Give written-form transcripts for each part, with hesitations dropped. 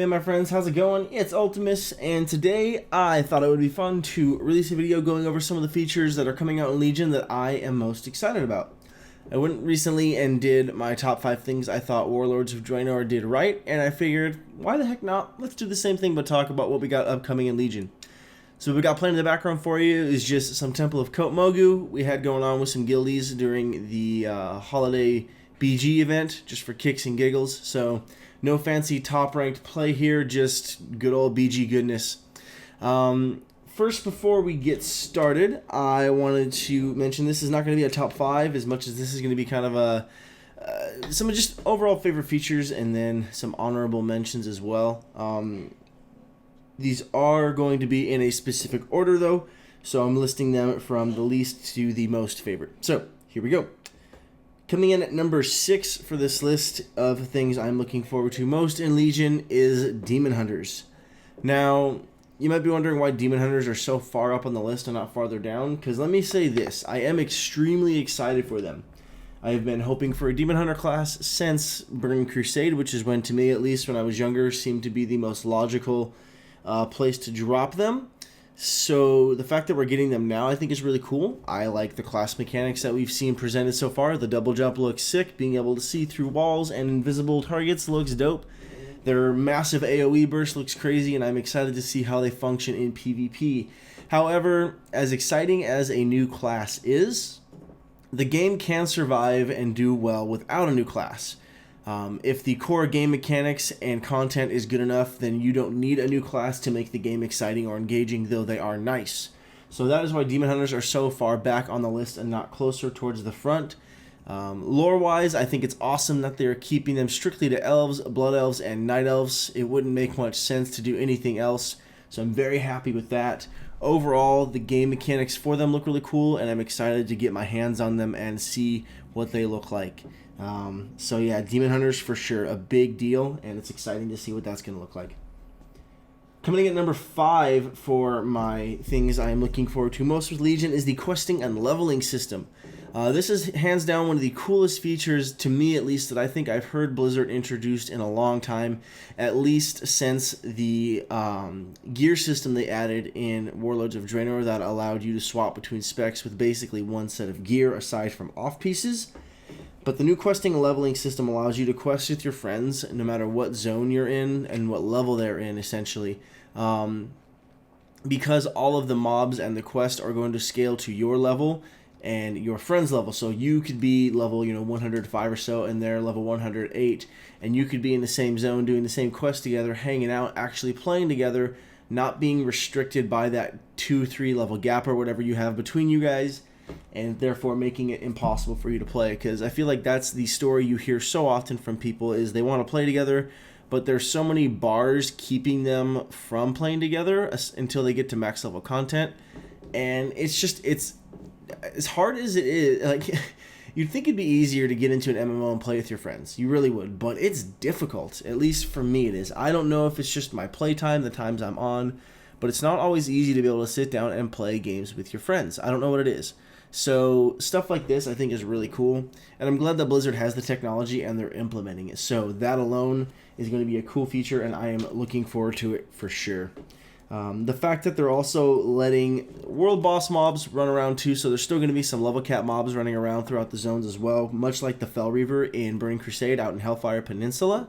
Hey my friends, how's it going? It's Ultimus, and today I thought it would be fun to release a video going over some of the features that are coming out in Legion that I am most excited about. I went recently and did my top 5 things I thought Warlords of Draenor did right, and I figured, why the heck not? Let's do the same thing but talk about what we got upcoming in Legion. So what we got playing in the background for you is just some Temple of Kot Mogu we had going on with some guildies during the holiday BG event, just for kicks and giggles. So no fancy top-ranked play here, just good old BG goodness. First, before we get started, I wanted to mention this is not going to be a top 5 as much as this is going to be kind of a some of just overall favorite features and then some honorable mentions as well. These are going to be in a specific order though, so I'm listing them from the least to the most favorite. So here we go. Coming in at number 6 for this list of things I'm looking forward to most in Legion is Demon Hunters. Now, you might be wondering why Demon Hunters are so far up on the list and not farther down, because let me say this, I am extremely excited for them. I have been hoping for a Demon Hunter class since Burning Crusade, which is when, to me at least, when I was younger, seemed to be the most logical place to drop them. So the fact that we're getting them now I think is really cool. I like the class mechanics that we've seen presented so far. The double jump looks sick. Being able to see through walls and invisible targets looks dope. Their massive AoE burst looks crazy, and I'm excited to see how they function in PvP. However, as exciting as a new class is, the game can survive and do well without a new class. If the core game mechanics and content is good enough, then you don't need a new class to make the game exciting or engaging, though they are nice. So that is why Demon Hunters are so far back on the list and not closer towards the front. Lore-wise, I think it's awesome that they're keeping them strictly to elves, blood elves, and night elves. It wouldn't make much sense to do anything else, so I'm very happy with that. Overall, the game mechanics for them look really cool, and I'm excited to get my hands on them and see what they look like. So yeah, Demon Hunters for sure, a big deal, and it's exciting to see what that's going to look like. Coming in at number 5 for my things I am looking forward to most with Legion is the questing and leveling system. This is hands down one of the coolest features, to me at least, that I think I've heard Blizzard introduced in a long time, at least since the gear system they added in Warlords of Draenor that allowed you to swap between specs with basically one set of gear aside from off pieces. But the new questing and leveling system allows you to quest with your friends no matter what zone you're in and what level they're in, essentially. Because all of the mobs and the quest are going to scale to your level and your friend's level. So you could be level 105 or so and they're level 108. And you could be in the same zone doing the same quest together, hanging out, actually playing together, not being restricted by that 2-3 level gap or whatever you have between you guys, and therefore making it impossible for you to play. Because I feel like that's the story you hear so often from people, is they want to play together, but there's so many bars keeping them from playing together until they get to max level content. And it's as hard as it is, like, you'd think it'd be easier to get into an MMO and play with your friends. You really would, but it's difficult. At least for me it is. I don't know if it's just my playtime, the times I'm on, but it's not always easy to be able to sit down and play games with your friends. I don't know what it is. So stuff like this I think is really cool, and I'm glad that Blizzard has the technology and they're implementing it. So that alone is going to be a cool feature, and I am looking forward to it for sure. The fact that they're also letting world boss mobs run around too, so there's still going to be some level cap mobs running around throughout the zones as well, much like the Fel Reaver in Burning Crusade out in Hellfire Peninsula.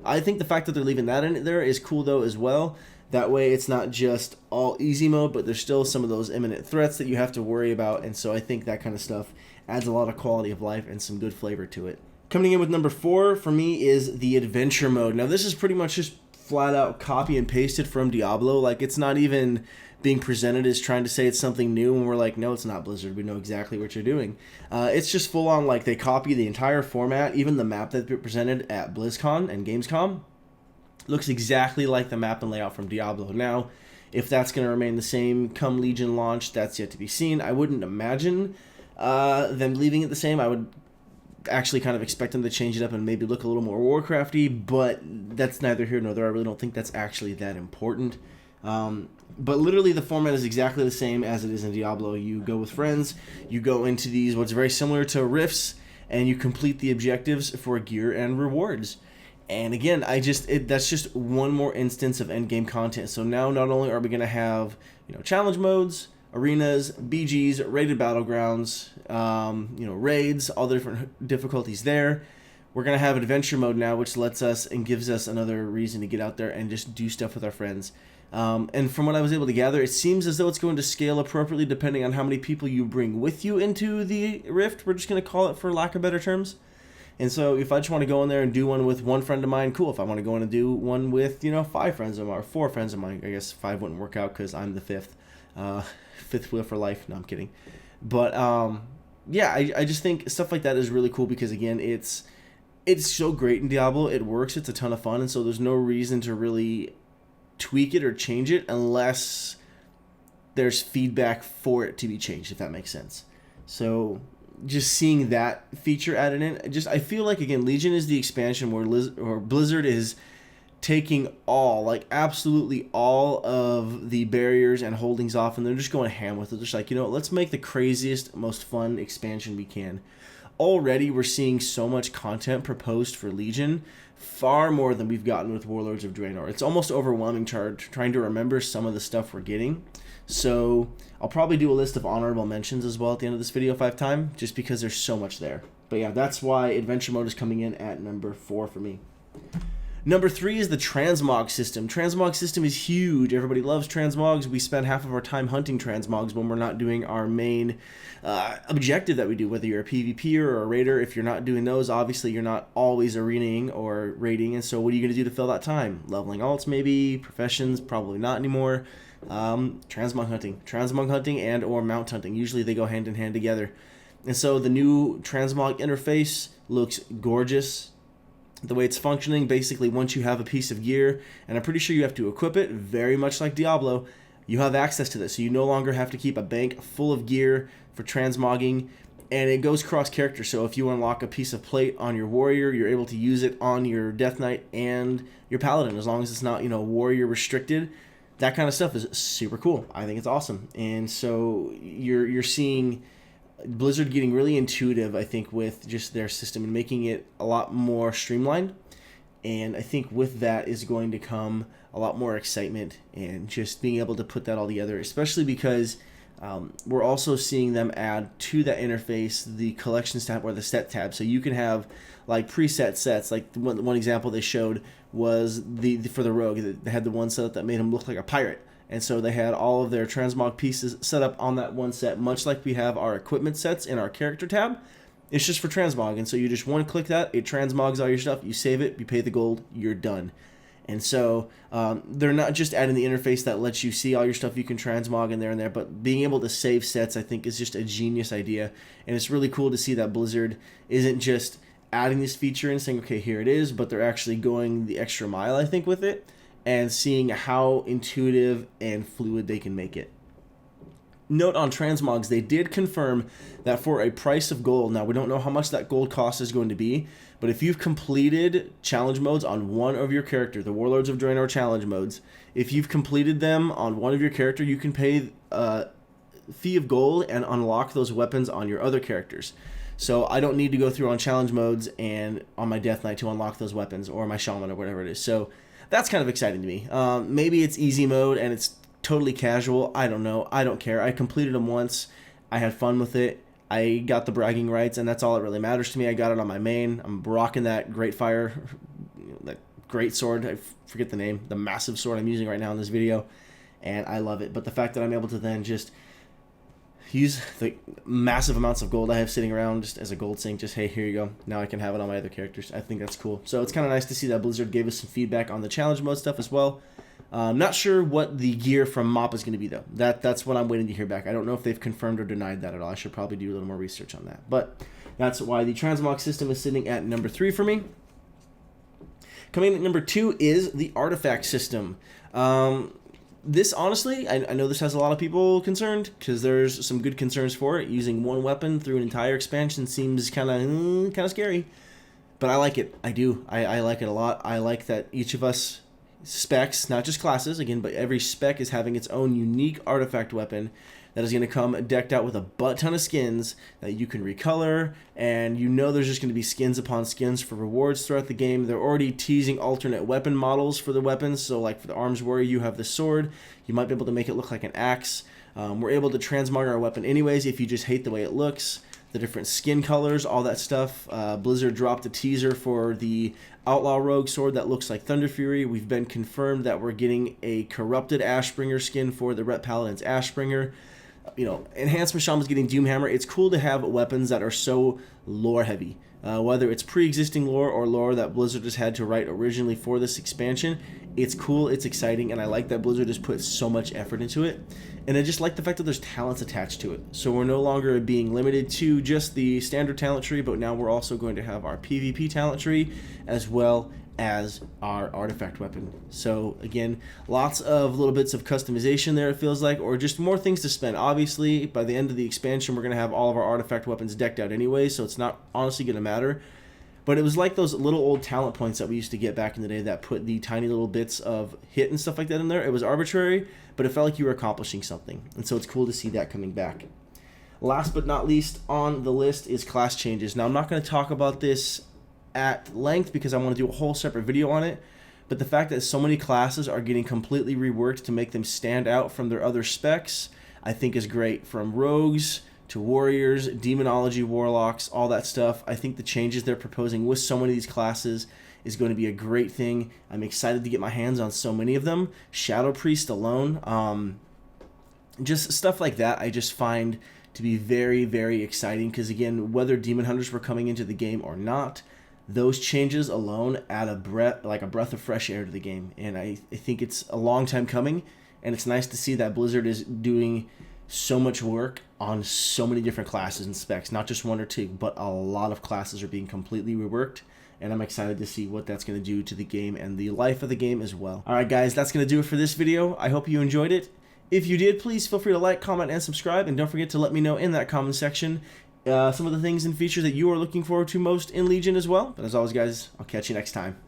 I think the fact that they're leaving that in there is cool though as well. That way it's not just all easy mode, but there's still some of those imminent threats that you have to worry about, and so I think that kind of stuff adds a lot of quality of life and some good flavor to it. Coming in with number 4 for me is the adventure mode. Now this is pretty much just flat out copy and pasted from Diablo. Like, it's not even being presented as trying to say it's something new, and we're like, no, it's not, Blizzard, we know exactly what you're doing. It's just full on, like, they copy the entire format, even the map that they presented at BlizzCon and Gamescom. Looks exactly like the map and layout from Diablo. Now, if that's going to remain the same come Legion launch, that's yet to be seen. I wouldn't imagine them leaving it the same. I would actually kind of expect them to change it up and maybe look a little more Warcrafty, but that's neither here nor there. I really don't think that's actually that important. But literally the format is exactly the same as it is in Diablo. You go with friends, you go into these, what's very similar to rifts, and you complete the objectives for gear and rewards. And again, that's just one more instance of end game content. So now not only are we going to have, challenge modes, arenas, BGs, rated battlegrounds, raids, all the different difficulties there. We're going to have adventure mode now, which lets us and gives us another reason to get out there and just do stuff with our friends. And from what I was able to gather, it seems as though it's going to scale appropriately depending on how many people you bring with you into the Rift. We're just going to call it for lack of better terms. And so if I just want to go in there and do one with one friend of mine, cool. If I want to go in and do one with, 5 friends of mine or 4 friends of mine, I guess 5 wouldn't work out because I'm the 5th. Fifth wheel for life. No, I'm kidding. But yeah, I just think stuff like that is really cool because, again, it's so great in Diablo. It works. It's a ton of fun. And so there's no reason to really tweak it or change it unless there's feedback for it to be changed, if that makes sense. So just seeing that feature added in, I feel like, again, Legion is the expansion where Blizzard is taking absolutely all of the barriers and holdings off, and they're just going ham with it. They're just like, let's make the craziest, most fun expansion we can. Already we're seeing so much content proposed for Legion, far more than we've gotten with Warlords of Draenor. It's almost overwhelming trying to remember some of the stuff we're getting. So I'll probably do a list of honorable mentions as well at the end of this video if I have time, just because there's so much there. But yeah, that's why Adventure Mode is coming in at number 4 for me. Number 3 is the Transmog System. Transmog System is huge. Everybody loves transmogs. We spend half of our time hunting transmogs when we're not doing our main objective that we do, whether you're a PvPer or a raider. If you're not doing those, obviously you're not always arenaing or raiding. And so what are you going to do to fill that time? Leveling alts maybe, professions, probably not anymore. Transmog hunting and or mount hunting. Usually they go hand in hand together. And so the new Transmog interface looks gorgeous. The way it's functioning, basically once you have a piece of gear, and I'm pretty sure you have to equip it, very much like Diablo, you have access to this. So you no longer have to keep a bank full of gear for transmogging, and it goes cross character. So if you unlock a piece of plate on your warrior, you're able to use it on your Death Knight and your paladin, as long as it's not, warrior restricted. That kind of stuff is super cool. I think it's awesome. And so you're seeing Blizzard getting really intuitive, I think, with just their system and making it a lot more streamlined. And I think with that is going to come a lot more excitement and just being able to put that all together, especially because we're also seeing them add to that interface the collections tab or the set tab. So you can have preset sets. Like one example they showed was for the rogue. They had the one set up that made him look like a pirate. And so they had all of their transmog pieces set up on that one set, much like we have our equipment sets in our character tab. It's just for transmog. And so you just one click that, it transmogs all your stuff, you save it, you pay the gold, you're done. And so they're not just adding the interface that lets you see all your stuff you can transmog in there and there, but being able to save sets, I think, is just a genius idea. And it's really cool to see that Blizzard isn't just adding this feature and saying, okay, here it is, but they're actually going the extra mile, I think, with it, and seeing how intuitive and fluid they can make it. Note on transmogs, they did confirm that for a price of gold, now we don't know how much that gold cost is going to be, but if you've completed challenge modes on one of your character, the Warlords of Draenor challenge modes, if you've completed them on one of your character, you can pay a fee of gold and unlock those weapons on your other characters. So I don't need to go through on challenge modes and on my Death Knight to unlock those weapons, or my Shaman, or whatever it is. So that's kind of exciting to me. Maybe it's easy mode and it's totally casual. I don't know. I don't care. I completed them once. I had fun with it. I got the bragging rights, and that's all that really matters to me. I got it on my main. I'm rocking that Great Fire, that great sword. I forget the name. The massive sword I'm using right now in this video, and I love it. But the fact that I'm able to then just use the massive amounts of gold I have sitting around just as a gold sink, just, hey, here you go. Now I can have it on my other characters. I think that's cool. So it's kind of nice to see that Blizzard gave us some feedback on the challenge mode stuff as well. Not sure what the gear from MOP is going to be, though. That's what I'm waiting to hear back. I don't know if they've confirmed or denied that at all. I should probably do a little more research on that. But that's why the Transmog System is sitting at number 3 for me. Coming in at number 2 is the Artifact System. This, honestly, I know this has a lot of people concerned, because there's some good concerns for it. Using one weapon through an entire expansion seems kind of scary. But I like it. I do. I like it a lot. I like that each of us specs, not just classes, again, but every spec is having its own unique artifact weapon, that is going to come decked out with a butt ton of skins that you can recolor, and you know there's just going to be skins upon skins for rewards throughout the game. They're already teasing alternate weapon models for the weapons, so like for the arms warrior, you have the sword. You might be able to make it look like an axe. We're able to transmog our weapon anyways if you just hate the way it looks. The different skin colors, all that stuff. Blizzard dropped a teaser for the Outlaw Rogue sword that looks like Thunder Fury. We've been confirmed that we're getting a corrupted Ashbringer skin for the Ret Paladin's Ashbringer. You know, Enhancement Shaman's getting Doomhammer. It's cool to have weapons that are so lore heavy. Whether it's pre-existing lore or lore that Blizzard just had to write originally for this expansion, it's cool, it's exciting, and I like that Blizzard has put so much effort into it. And I just like the fact that there's talents attached to it. So we're no longer being limited to just the standard talent tree, but now we're also going to have our PvP talent tree as well as our artifact weapon. So again, lots of little bits of customization there, it feels like, or just more things to spend. Obviously, by the end of the expansion, we're going to have all of our artifact weapons decked out anyway, so it's not honestly going to matter. But it was like those little old talent points that we used to get back in the day that put the tiny little bits of hit and stuff like that in there. It was arbitrary, but it felt like you were accomplishing something. And so it's cool to see that coming back. Last but not least on the list is class changes. Now, I'm not going to talk about this at length because I want to do a whole separate video on it, but the fact that so many classes are getting completely reworked to make them stand out from their other specs, I think is great. From rogues to warriors, demonology, warlocks, all that stuff. I think the changes they're proposing with so many of these classes is going to be a great thing. I'm excited to get my hands on so many of them. Shadow Priest alone, just stuff like that I just find to be very, very exciting because, again, whether Demon Hunters were coming into the game or not, those changes alone add a breath of fresh air to the game. And I think it's a long time coming, and it's nice to see that Blizzard is doing so much work on so many different classes and specs, not just one or two, but a lot of classes are being completely reworked, and I'm excited to see what that's going to do to the game and the life of the game as well. Alright guys, that's going to do it for this video. I hope you enjoyed it. If you did, please feel free to like, comment, and subscribe, and don't forget to let me know in that comment section some of the things and features that you are looking forward to most in Legion as well. But as always guys, I'll catch you next time.